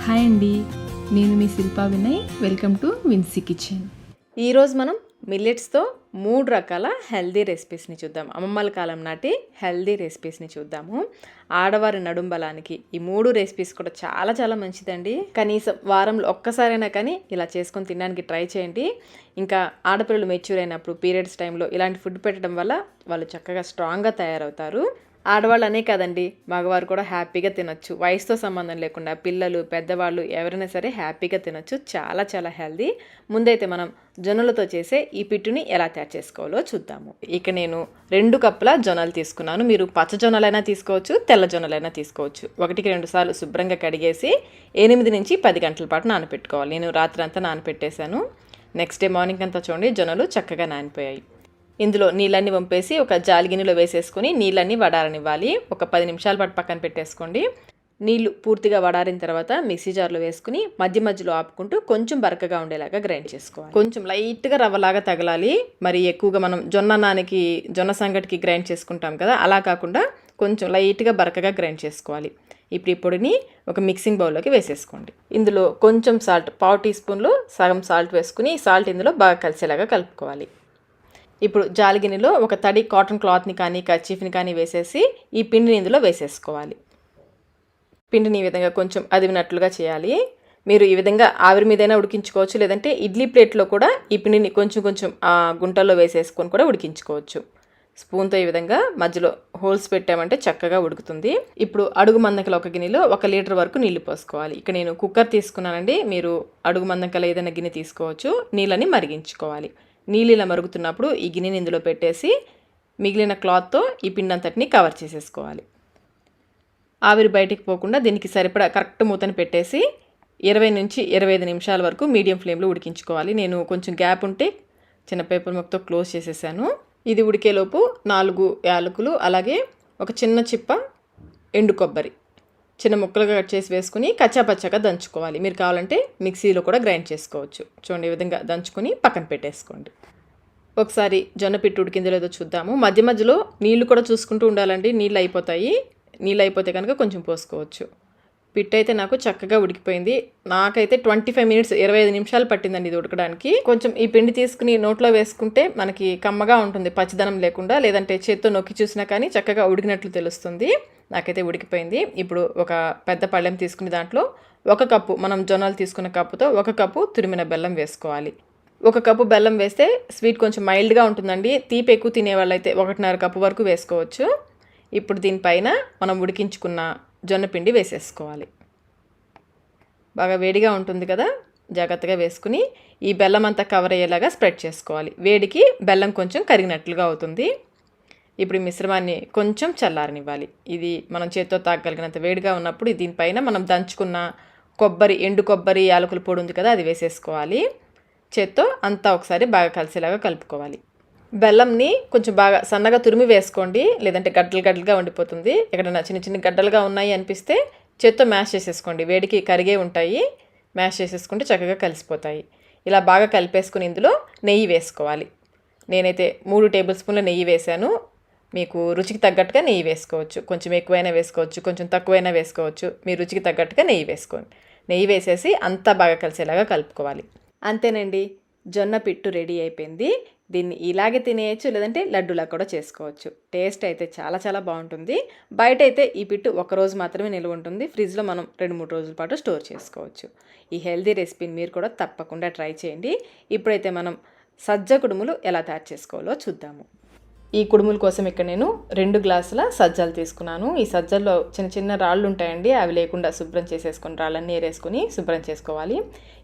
Hi అండి, నేను మీ Shilpa Vinay. Welcome to Vinci kitchen. ఈరోజు మనం మిల్లెట్స్తో 3 రకాల హెల్దీ రెసిపీస్ని చూద్దాం. అమ్మమ్మల కాలం నాటి హెల్దీ రెసిపీస్ని చూద్దాము. ఆడవారి నడుం బలానికి ఈ 3 రెసిపీస్ కూడా చాలా చాలా మంచిదండి. కనీసం వారంలో ఒక్కసారైనా కానీ ఇలా చేసుకొని తినడానికి ట్రై చేయండి. ఇంకా ఆడపిల్లలు మెచ్యూర్ అయినప్పుడు పీరియడ్స్ టైంలో ఇలాంటి ఫుడ్ పెట్టడం వల్ల వాళ్ళు చక్కగా స్ట్రాంగ్గా తయారవుతారు. ఆడవాళ్ళు అనే కాదండి, మగవారు కూడా హ్యాపీగా తినొచ్చు. వయసుతో సంబంధం లేకుండా పిల్లలు, పెద్దవాళ్ళు ఎవరైనా సరే హ్యాపీగా తినొచ్చు. చాలా చాలా హెల్దీ. ముందైతే మనం జొన్నలతో చేసే ఈ పిట్టుని ఎలా తయారు చేసుకోవాలో చూద్దాము. ఇక నేను 2 కప్పుల జొన్నలు తీసుకున్నాను. మీరు పచ్చ జొన్నలైనా తీసుకోవచ్చు, తెల్ల జొన్నలైనా తీసుకోవచ్చు. 1కి 2 సార్లు శుభ్రంగా కడిగేసి 8 నుంచి 10 గంటల పాటు నానపెట్టుకోవాలి. నేను రాత్రి అంతా నానపెట్టేశాను. నెక్స్ట్ డే మార్నింగ్ అంతా చూడండి జొన్నలు చక్కగా నానిపోయాయి. ఇందులో నీళ్ళన్నీ వంపేసి ఒక జాలి గిన్నెలో వేసేసుకొని నీళ్ళన్నీ వడారనివ్వాలి. ఒక 10 నిమిషాల పాటు పక్కన పెట్టేసుకోండి. నీళ్లు పూర్తిగా వడారిన తర్వాత మిక్సీ జార్లో వేసుకుని మధ్య మధ్యలో ఆపుకుంటూ కొంచెం బరకగా ఉండేలాగా గ్రైండ్ చేసుకోవాలి. కొంచెం లైట్గా రవ్వలాగా తగలాలి. మరి ఎక్కువగా మనం జొన్న సంగటికి గ్రైండ్ చేసుకుంటాం కదా, అలా కాకుండా కొంచెం లైట్గా బరకగా గ్రైండ్ చేసుకోవాలి. ఇప్పుడు ఈ పొడిని ఒక మిక్సింగ్ బౌల్లోకి వేసేసుకోండి. ఇందులో కొంచెం సాల్ట్, 1/2 టీ స్పూన్లో సగం సాల్ట్ వేసుకుని సాల్ట్ ఇందులో బాగా కలిసేలాగా కలుపుకోవాలి. ఇప్పుడు జాలి గిన్నెలో ఒక తడి కాటన్ క్లాత్ని కానీ కర్చీఫ్ని కానీ వేసేసి ఈ పిండిని ఇందులో వేసేసుకోవాలి. పిండిని ఈ విధంగా కొంచెం అదివినట్లుగా చేయాలి. మీరు ఈ విధంగా ఆవిరి మీదైనా ఉడికించుకోవచ్చు, లేదంటే ఇడ్లీ ప్లేట్లో కూడా ఈ పిండిని కొంచెం కొంచెం ఆ గుంటల్లో వేసేసుకొని కూడా ఉడికించుకోవచ్చు. స్పూన్తో ఈ విధంగా మధ్యలో హోల్స్ పెట్టామంటే చక్కగా ఉడుకుతుంది. ఇప్పుడు అడుగు మందంకల ఒక గిన్నెలో 1 లీటర్ వరకు నీళ్లు పోసుకోవాలి. ఇక్కడ నేను కుక్కర్ తీసుకున్నానండి. మీరు అడుగు మందంకల ఏదైనా గిన్నె తీసుకోవచ్చు. నీళ్ళని మరిగించుకోవాలి. నీళ్ళు ఇలా మరుగుతున్నప్పుడు ఈ గిన్నెని ఇందులో పెట్టేసి మిగిలిన క్లాత్తో ఈ పిండి అంతటిని కవర్ చేసేసుకోవాలి. ఆవిరి బయటికి పోకుండా దీనికి సరిపడా కరెక్ట్ మూతని పెట్టేసి 20 నుంచి 25 నిమిషాల వరకు మీడియం ఫ్లేమ్లో ఉడికించుకోవాలి. నేను కొంచెం గ్యాప్ ఉంటే చిన్న పేపర్ ముక్కతో క్లోజ్ చేసేసాను. ఇది ఉడికేలోపు 4 యాలకులు, అలాగే ఒక చిన్న చిప్ప ఎండు కొబ్బరి చిన్న ముక్కలుగా కట్ చేసి వేసుకుని కచ్చాపచ్చాగా దంచుకోవాలి. మీరు కావాలంటే మిక్సీలో కూడా గ్రైండ్ చేసుకోవచ్చు. చూడండి, ఈ విధంగా దంచుకొని పక్కన పెట్టేసుకోండి. ఒకసారి జొన్న పిట్టు ఉడికిందో లేదో చూద్దాము. మధ్య మధ్యలో నీళ్లు కూడా చూసుకుంటూ ఉండాలండి. నీళ్ళు అయిపోతే కనుక కొంచెం పోసుకోవచ్చు. పిట్టు అయితే నాకు చక్కగా ఉడికిపోయింది. నాకైతే 25 మినిట్స్ 25 నిమిషాలు పట్టిందండి ఇది ఉడకడానికి. కొంచెం ఈ పిండి తీసుకుని నోట్లో వేసుకుంటే మనకి కమ్మగా ఉంటుంది, పచ్చిదనం లేకుండా. లేదంటే చేత్తో నొక్కి చూసినా కానీ చక్కగా ఉడికినట్లు తెలుస్తుంది. నాకైతే ఉడికిపోయింది. ఇప్పుడు ఒక పెద్ద పళ్ళెం తీసుకుని దాంట్లో 1 కప్పు, మనం జొన్నలు తీసుకున్న కప్పుతో 1 కప్పు తురిమిన బెల్లం వేసుకోవాలి. 1 కప్పు బెల్లం వేస్తే స్వీట్ కొంచెం మైల్డ్గా ఉంటుందండి. తీపి ఎక్కువ తినేవాళ్ళైతే 1.5 కప్పు వరకు వేసుకోవచ్చు. ఇప్పుడు దీనిపైన మనం ఉడికించుకున్న జొన్న పిండి వేసేసుకోవాలి. బాగా వేడిగా ఉంటుంది కదా, జాగ్రత్తగా వేసుకుని ఈ బెల్లం అంతా కవర్ అయ్యేలాగా స్ప్రెడ్ చేసుకోవాలి. వేడికి బెల్లం కొంచెం కరిగినట్లుగా అవుతుంది. ఇప్పుడు ఈ మిశ్రమాన్ని కొంచెం చల్లారనివ్వాలి. ఇది మనం చేత్తో తాగలిగినంత వేడిగా ఉన్నప్పుడు దీనిపైన మనం దంచుకున్న ఎండు కొబ్బరి, యాలకుల పొడి ఉంది కదా, అది వేసేసుకోవాలి. చేత్తో అంతా ఒకసారి బాగా కలిసేలాగా కలుపుకోవాలి. బెల్లంని కొంచెం బాగా సన్నగా తురిమి వేసుకోండి, లేదంటే గడ్డలుగా ఉండిపోతుంది. ఎక్కడైనా చిన్న చిన్న గడ్డలుగా ఉన్నాయి అనిపిస్తే చేత్తో మ్యాష్ చేసేసుకోండి. వేడికి కరిగే ఉంటాయి. మ్యాష్ చేసేసుకుంటే చక్కగా కలిసిపోతాయి. ఇలా బాగా కలిపేసుకుని ఇందులో నెయ్యి వేసుకోవాలి. నేనైతే 3 టేబుల్ స్పూన్ల నెయ్యి వేశాను. మీకు రుచికి తగ్గట్టుగా నెయ్యి వేసుకోవచ్చు. కొంచెం ఎక్కువైనా వేసుకోవచ్చు, కొంచెం తక్కువైనా వేసుకోవచ్చు. మీ రుచికి తగ్గట్టుగా నెయ్యి వేసుకోండి. నెయ్యి వేసేసి అంతా బాగా కలిసేలాగా కలుపుకోవాలి. అంతేనండి, జొన్న పిట్టు రెడీ అయిపోయింది. దీన్ని ఇలాగే తినేయచ్చు, లేదంటే లడ్డూలా కూడా చేసుకోవచ్చు. టేస్ట్ అయితే చాలా చాలా బాగుంటుంది. బయట అయితే ఈ పిట్టు 1 రోజు మాత్రమే నిల్వ ఉంటుంది. ఫ్రిడ్జ్లో మనం 2-3 రోజుల పాటు స్టోర్ చేసుకోవచ్చు. ఈ హెల్దీ రెసిపీని మీరు కూడా తప్పకుండా ట్రై చేయండి. ఇప్పుడైతే మనం సజ్జ కుడుములు ఎలా తయారు చేసుకోవాలో చూద్దాము. ఈ కుడుముల కోసం ఇక్కడ నేను 2 గ్లాసుల సజ్జలు తీసుకున్నాను. ఈ సజ్జల్లో చిన్న చిన్న రాళ్ళు ఉంటాయండి, అవి లేకుండా శుభ్రం చేసేసుకొని రాళ్ళన్నీ ఏరేసుకొని శుభ్రం చేసుకోవాలి.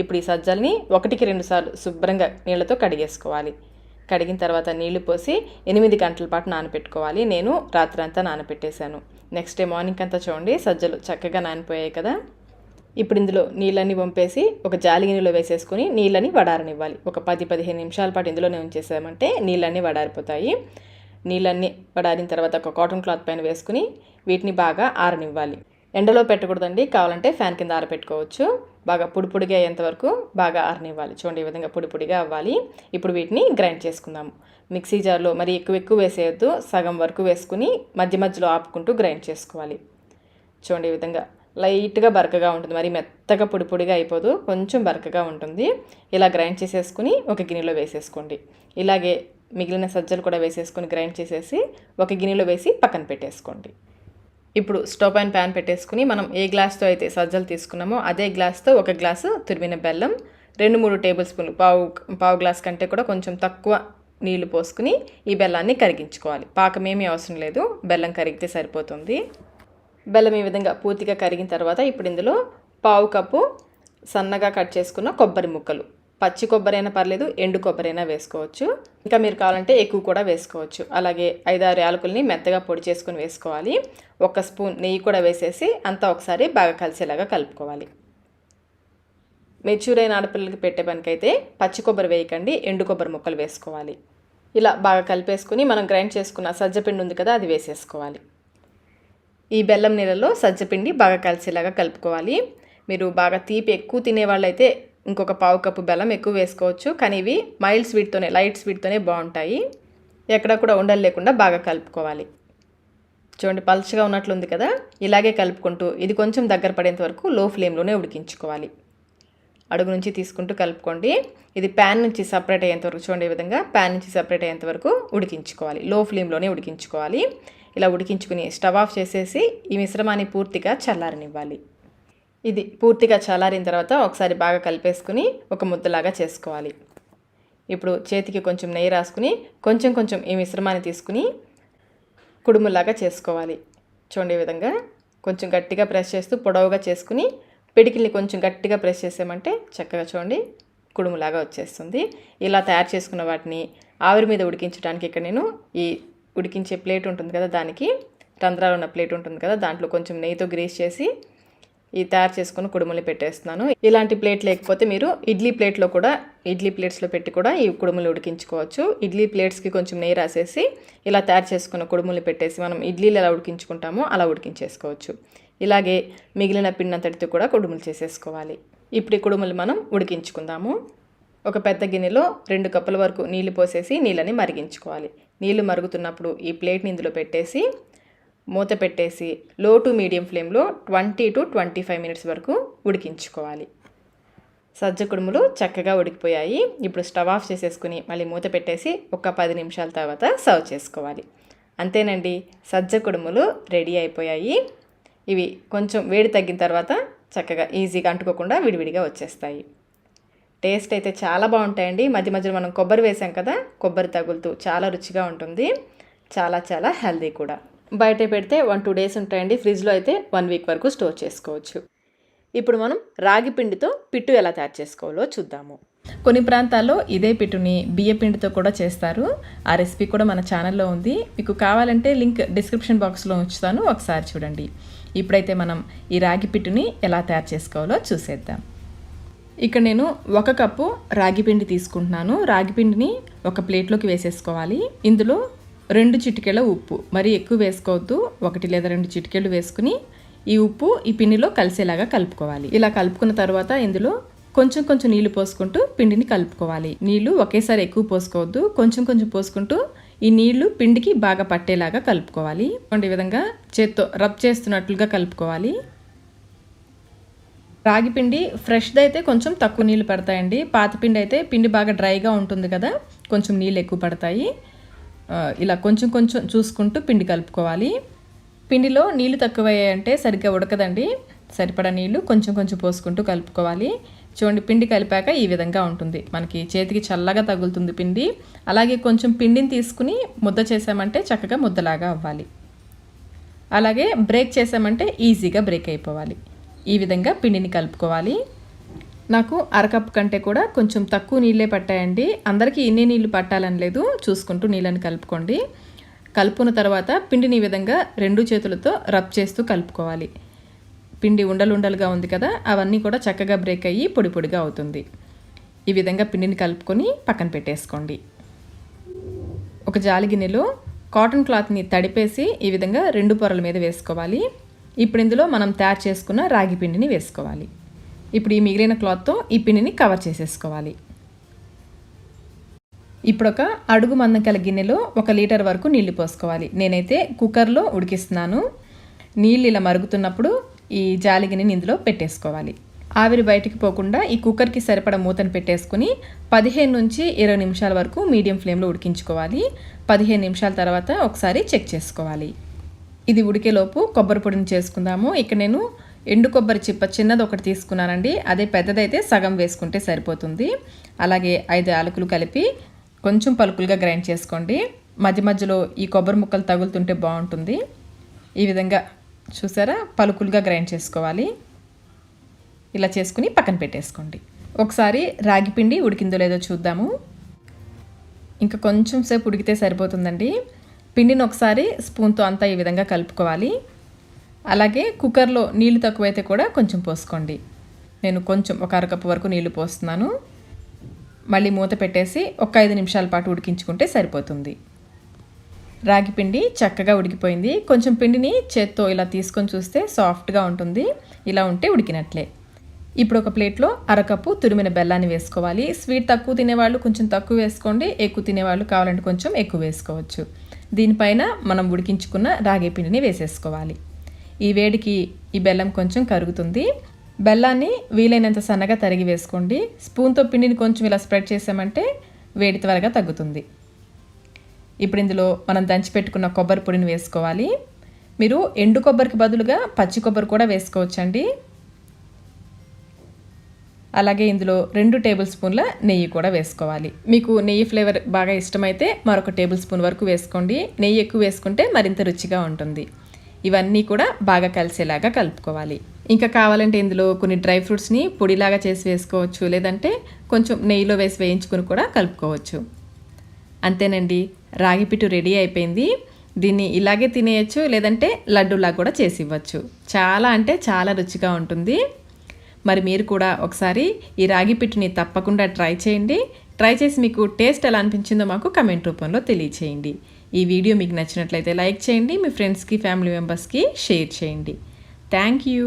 ఇప్పుడు ఈ సజ్జల్ని 1కి 2 సార్లు శుభ్రంగా నీళ్ళతో కడిగేసుకోవాలి. కడిగిన తర్వాత నీళ్లు పోసి 8 గంటల పాటు నానపెట్టుకోవాలి. నేను రాత్రి అంతా నానపెట్టేశాను. నెక్స్ట్ డే మార్నింగ్ అంతా చూడండి సజ్జలు చక్కగా నానిపోయాయి కదా. ఇప్పుడు ఇందులో నీళ్ళన్నీ వంపేసి ఒక జాలి గిన్నెలో వేసేసుకొని నీళ్ళని వడారనివ్వాలి. ఒక 10-15 నిమిషాల పాటు ఇందులోనే ఉంచేసామంటే నీళ్ళన్నీ వడారిపోతాయి. నీళ్ళన్నీ వడారిన తర్వాత ఒక కాటన్ క్లాత్ పైన వేసుకుని వీటిని బాగా ఆరనివ్వాలి. ఎండలో పెట్టకూడదండి, కావాలంటే ఫ్యాన్ కింద ఆరపెట్టుకోవచ్చు. బాగా పొడిగా అయ్యేంతవరకు బాగా ఆరనివ్వాలి. చూడండి, ఈ విధంగా పొడిగా అవ్వాలి. ఇప్పుడు వీటిని గ్రైండ్ చేసుకుందాము. మిక్సీ జార్లో మరి ఎక్కువ వేసేయద్దు, సగం వరకు వేసుకుని మధ్య మధ్యలో ఆపుకుంటూ గ్రైండ్ చేసుకోవాలి. చూడండి, ఈ విధంగా లైట్గా బరకగా ఉంటుంది, మరి మెత్తగా పొడి పొడిగా అయిపోదు, కొంచెం బరకగా ఉంటుంది. ఇలా గ్రైండ్ చేసేసుకుని ఒక గిన్నెలో వేసేసుకోండి. ఇలాగే మిగిలిన సజ్జలు కూడా వేసేసుకొని గ్రైండ్ చేసేసి ఒక గిన్నెలో వేసి పక్కన పెట్టేసుకోండి. ఇప్పుడు స్టవ్ పైన ప్యాన్ పెట్టేసుకుని మనం ఏ గ్లాస్తో అయితే సజ్జలు తీసుకున్నామో అదే గ్లాస్తో ఒక గ్లాసు తురిమిన బెల్లం, 2-3 టేబుల్ స్పూన్లు, పావు గ్లాస్ కంటే కూడా కొంచెం తక్కువ నీళ్లు పోసుకుని ఈ బెల్లాన్ని కరిగించుకోవాలి. పాకమేమీ అవసరం లేదు, బెల్లం కరిగితే సరిపోతుంది. బెల్లం ఈ విధంగా పూర్తిగా కరిగిన తర్వాత ఇప్పుడు ఇందులో పావు కప్పు సన్నగా కట్ చేసుకున్న కొబ్బరి ముక్కలు, పచ్చి కొబ్బరి అయినా పర్లేదు, ఎండు కొబ్బరి అయినా వేసుకోవచ్చు. ఇంకా మీరు కావాలంటే ఎక్కువ కూడా వేసుకోవచ్చు. అలాగే 5-6 యాలకుల్ని మెత్తగా పొడి చేసుకుని వేసుకోవాలి. 1 స్పూన్ నెయ్యి కూడా వేసేసి అంతా ఒకసారి బాగా కలిసేలాగా కలుపుకోవాలి. మెచ్యూర్ అయిన ఆడపిల్లలకి పెట్టే పనికైతే పచ్చి కొబ్బరి వేయకండి, ఎండు కొబ్బరి ముక్కలు వేసుకోవాలి. ఇలా బాగా కలిపేసుకుని మనం గ్రైండ్ చేసుకున్న సజ్జపిండి ఉంది కదా, అది వేసేసుకోవాలి. ఈ బెల్లం నీళ్ళలో సజ్జపిండి బాగా కలిసేలాగా కలుపుకోవాలి. మీరు బాగా తీపి ఎక్కువ తినేవాళ్ళైతే ఇంకొక పావు కప్పు బెల్లం ఎక్కువ వేసుకోవచ్చు, కానీ ఇవి మైల్డ్ స్వీట్తోనే, లైట్ స్వీట్తోనే బాగుంటాయి. ఎక్కడ కూడా ఉండలు లేకుండా బాగా కలుపుకోవాలి. చూడండి, పల్చగా ఉన్నట్లుంది కదా, ఇలాగే కలుపుకుంటూ ఇది కొంచెం దగ్గర పడేంత వరకు లో ఫ్లేమ్లోనే ఉడికించుకోవాలి. అడుగు నుంచి తీసుకుంటూ కలుపుకోండి. ఇది ప్యాన్ నుంచి సపరేట్ అయ్యేంత వరకు, చూడండి ఈ విధంగా ప్యాన్ నుంచి సపరేట్ అయ్యేంత వరకు ఉడికించుకోవాలి. లో ఫ్లేమ్లోనే ఉడికించుకోవాలి. ఇలా ఉడికించుకుని స్టవ్ ఆఫ్ చేసేసి ఈ మిశ్రమాన్ని పూర్తిగా చల్లారనివ్వాలి. ఇది పూర్తిగా చల్లారిన తర్వాత ఒకసారి బాగా కలిపేసుకుని ఒక ముద్దలాగా చేసుకోవాలి. ఇప్పుడు చేతికి కొంచెం నెయ్యి రాసుకుని కొంచెం కొంచెం ఈ మిశ్రమాన్ని తీసుకుని కుడుములాగా చేసుకోవాలి. చూడండి ఈ విధంగా కొంచెం గట్టిగా ప్రెస్ చేస్తూ పొడవుగా చేసుకుని పిడికిల్ని కొంచెం గట్టిగా ప్రెస్ చేసామంటే చక్కగా చూడండి కుడుములాగా వచ్చేస్తుంది. ఇలా తయారు చేసుకున్న వాటిని ఆవిరి మీద ఉడికించడానికి ఇక్కడ నేను ఈ ఉడికించే ప్లేట్ ఉంటుంది కదా, దానికి రంధ్రాలు ఉన్న ప్లేట్ ఉంటుంది కదా, దాంట్లో కొంచెం నెయ్యితో గ్రీస్ చేసి ఈ తయారు చేసుకున్న కుడుములు పెట్టేస్తున్నాను. ఇలాంటి ప్లేట్ లేకపోతే మీరు ఇడ్లీ ప్లేట్స్లో పెట్టి కూడా ఈ కుడుములు ఉడికించుకోవచ్చు. ఇడ్లీ ప్లేట్స్కి కొంచెం నెయ్యి రాసేసి ఇలా తయారు చేసుకున్న కుడుములు పెట్టేసి మనం ఇడ్లీలు ఎలా ఉడికించుకుంటామో అలా ఉడికించేసుకోవచ్చు. ఇలాగే మిగిలిన పిండంతటితో కూడా కుడుములు చేసేసుకోవాలి. ఇప్పుడు ఈ కుడుములు మనం ఉడికించుకుందాము. ఒక పెద్ద గిన్నెలో 2 కప్పుల వరకు నీళ్లు పోసేసి నీళ్ళని మరిగించుకోవాలి. నీళ్లు మరుగుతున్నప్పుడు ఈ ప్లేట్ని ఇందులో పెట్టేసి మూత పెట్టేసి లో టు మీడియం ఫ్లేమ్లో 20 to 25 మినిట్స్ వరకు ఉడికించుకోవాలి. సజ్జ కుడుములు చక్కగా ఉడికిపోయాయి. ఇప్పుడు స్టవ్ ఆఫ్ చేసేసుకుని మళ్ళీ మూత పెట్టేసి ఒక 10 నిమిషాల తర్వాత సర్వ్ చేసుకోవాలి. అంతేనండి, సజ్జ కుడుములు రెడీ అయిపోయాయి. ఇవి కొంచెం వేడి తగ్గిన తర్వాత చక్కగా ఈజీగా అంటుకోకుండా విడివిడిగా వచ్చేస్తాయి. టేస్ట్ అయితే చాలా బాగుంటాయండి. మధ్య మధ్యలో మనం కొబ్బరి వేసాం కదా, కొబ్బరి తగులుతూ చాలా రుచిగా ఉంటుంది. చాలా చాలా హెల్దీ కూడా. బయట పెడితే 1-2 డేస్ ఉంటాయండి. ఫ్రిడ్జ్లో అయితే 1 వీక్ వరకు స్టోర్ చేసుకోవచ్చు. ఇప్పుడు మనం రాగి పిండితో పిట్టు ఎలా తయారు చేసుకోవాలో చూద్దాము. కొన్ని ప్రాంతాల్లో ఇదే పిట్టుని బియ్య పిండితో కూడా చేస్తారు. ఆ రెసిపీ కూడా మన ఛానల్లో ఉంది. మీకు కావాలంటే లింక్ డిస్క్రిప్షన్ బాక్స్లో ఉంచుతాను, ఒకసారి చూడండి. ఇప్పుడైతే మనం ఈ రాగి పిట్టుని ఎలా తయారు చేసుకోవాలో చూసేద్దాం. ఇక్కడ నేను 1 కప్పు రాగి పిండి తీసుకుంటున్నాను. రాగి పిండిని ఒక ప్లేట్లోకి వేసేసుకోవాలి. ఇందులో 2 చిటికెల ఉప్పు, మరి ఎక్కువ వేసుకోవద్దు, 1 లేదా 2 చిటికెలు వేసుకుని ఈ ఉప్పు ఈ పిండిలో కలిసేలాగా కలుపుకోవాలి. ఇలా కలుపుకున్న తర్వాత ఇందులో కొంచెం కొంచెం నీళ్లు పోసుకుంటూ పిండిని కలుపుకోవాలి. నీళ్లు ఒకేసారి ఎక్కువ పోసుకోవద్దు, కొంచెం కొంచెం పోసుకుంటూ ఈ నీళ్లు పిండికి బాగా పట్టేలాగా కలుపుకోవాలి. ఈ విధంగా చేత్తో రబ్ చేస్తున్నట్లుగా కలుపుకోవాలి. రాగి పిండి ఫ్రెష్ది అయితే కొంచెం తక్కువ నీళ్ళు పడతాయండి. పాత పిండి అయితే పిండి బాగా డ్రైగా ఉంటుంది కదా, కొంచెం నీళ్ళు ఎక్కువ పడతాయి. ఇలా కొంచెం కొంచెం చూసుకుంటూ పిండి కలుపుకోవాలి. పిండిలో నీళ్ళు తక్కువయ్యాయంటే సరిగ్గా ఉడకదండి. సరిపడా నీళ్ళు కొంచెం కొంచెం పోసుకుంటూ కలుపుకోవాలి. చూడండి, పిండి కలిపాక ఈ విధంగా ఉంటుంది. మనకి చేతికి చల్లగా తగులుతుంది పిండి. అలాగే కొంచెం పిండిని తీసుకుని ముద్ద చేసామంటే చక్కగా ముద్దలాగా అవ్వాలి. అలాగే బ్రేక్ చేసామంటే ఈజీగా బ్రేక్ అయిపోవాలి. ఈ విధంగా పిండిని కలుపుకోవాలి. నాకు 1/2 కప్పు కంటే కూడా కొంచెం తక్కువ నీళ్ళే పట్టాయండి. అందరికీ ఇన్ని నీళ్ళు పట్టాలని లేదు, చూసుకుంటూ నీళ్ళని కలుపుకోండి. కలుపుకున్న తర్వాత పిండిని ఈ విధంగా 2 చేతులతో రబ్ చేస్తూ కలుపుకోవాలి. పిండి ఉండలుండలుగా ఉంది కదా, అవన్నీ కూడా చక్కగా బ్రేక్ అయ్యి పొడి పొడిగా అవుతుంది. ఈ విధంగా పిండిని కలుపుకొని పక్కన పెట్టేసుకోండి. ఒక జాలి గిన్నెలో కాటన్ క్లాత్ని తడిపేసి ఈ విధంగా 2 పొరల మీద వేసుకోవాలి. ఇప్పుడు ఇందులో మనం తయారు చేసుకున్న రాగి పిండిని వేసుకోవాలి. ఇప్పుడు ఈ మిగిలిన క్లాత్తో ఈ పిండిని కవర్ చేసేసుకోవాలి. ఇప్పుడు ఒక అడుగు మందం గల గిన్నెలో 1 లీటర్ వరకు నీళ్లు పోసుకోవాలి. నేనైతే కుక్కర్లో ఉడికిస్తున్నాను. నీళ్ళు ఇలా మరుగుతున్నప్పుడు ఈ జాలిగిని ఇందులో పెట్టేసుకోవాలి. ఆవిరి బయటికి పోకుండా ఈ కుక్కర్కి సరిపడా మూతను పెట్టేసుకుని 15 నుంచి 20 నిమిషాల వరకు మీడియం ఫ్లేమ్లో ఉడికించుకోవాలి. 15 నిమిషాల తర్వాత ఒకసారి చెక్ చేసుకోవాలి. ఇది ఉడికేలోపు కొబ్బరి పొడిని చేసుకుందాము. ఇక్కడ నేను ఎండు కొబ్బరి చిప్ప చిన్నది ఒకటి తీసుకున్నానండి. అదే పెద్దదైతే సగం వేసుకుంటే సరిపోతుంది. అలాగే 5 యాలకులు కలిపి కొంచెం పలుకులుగా గ్రైండ్ చేసుకోండి. మధ్య మధ్యలో ఈ కొబ్బరి ముక్కలు తగులుతుంటే బాగుంటుంది. ఈ విధంగా చూసారా, పలుకులుగా గ్రైండ్ చేసుకోవాలి. ఇలా చేసుకుని పక్కన పెట్టేసుకోండి. ఒకసారి రాగి పిండి ఉడికిందో లేదో చూద్దాము. ఇంకా కొంచెం సేపు ఉడికితే సరిపోతుందండి. పిండిని ఒకసారి స్పూన్తో అంతా ఈ విధంగా కలుపుకోవాలి. అలాగే కుక్కర్లో నీళ్లు తక్కువైతే కూడా కొంచెం పోసుకోండి. నేను కొంచెం ఒక అరకప్పు వరకు నీళ్లు పోస్తున్నాను. మళ్ళీ మూత పెట్టేసి ఒక 5 నిమిషాల పాటు ఉడికించుకుంటే సరిపోతుంది. రాగి పిండి చక్కగా ఉడికిపోయింది. కొంచెం పిండిని చేత్తో ఇలా తీసుకొని చూస్తే సాఫ్ట్గా ఉంటుంది. ఇలా ఉంటే ఉడికినట్లే. ఇప్పుడు ఒక ప్లేట్లో అరకప్పు తురిమిన బెల్లాన్ని వేసుకోవాలి. స్వీట్ తక్కువ తినేవాళ్ళు కొంచెం తక్కువ వేసుకోండి, ఎక్కువ తినేవాళ్ళు కావాలంటే కొంచెం ఎక్కువ వేసుకోవచ్చు. దీనిపైన మనం ఉడికించుకున్న రాగి పిండిని వేసేసుకోవాలి. ఈ వేడికి ఈ బెల్లం కొంచెం కరుగుతుంది. బెల్లాన్ని వీలైనంత సన్నగా తరిగి వేసుకోండి. స్పూన్తో పిండిని కొంచెం ఇలా స్ప్రెడ్ చేసామంటే వేడి త్వరగా తగ్గుతుంది. ఇప్పుడు ఇందులో మనం దంచిపెట్టుకున్న కొబ్బరి పొడిని వేసుకోవాలి. మీరు ఎండు కొబ్బరికి బదులుగా పచ్చి కొబ్బరి కూడా వేసుకోవచ్చండి. అలాగే ఇందులో 2 టేబుల్ స్పూన్ల నెయ్యి కూడా వేసుకోవాలి. మీకు నెయ్యి ఫ్లేవర్ బాగా ఇష్టమైతే మరొక టేబుల్ స్పూన్ వరకు వేసుకోండి. నెయ్యి ఎక్కువ వేసుకుంటే మరింత రుచిగా ఉంటుంది. ఇవన్నీ కూడా బాగా కలిసేలాగా కలుపుకోవాలి. ఇంకా కావాలంటే ఇందులో కొన్ని డ్రై ఫ్రూట్స్ని పొడిలాగా చేసి వేసుకోవచ్చు, లేదంటే కొంచెం నెయ్యిలో వేసి వేయించుకుని కూడా కలుపుకోవచ్చు. అంతేనండి, రాగి పిట్టు రెడీ అయిపోయింది. దీన్ని ఇలాగే తినేయచ్చు, లేదంటే లడ్డూలా కూడా చేసి ఇవ్వచ్చు. చాలా అంటే చాలా రుచిగా ఉంటుంది. మరి మీరు కూడా ఒకసారి ఈ రాగి పిట్టుని తప్పకుండా ట్రై చేయండి. ట్రై చేసి మీకు టేస్ట్ ఎలా అనిపించిందో మాకు కమెంట్ రూపంలో తెలియచేయండి. ఈ వీడియో మీకు నచ్చినట్లయితే లైక్ చేయండి. మీ ఫ్రెండ్స్కి, ఫ్యామిలీ మెంబర్స్కి షేర్ చేయండి. Thank you.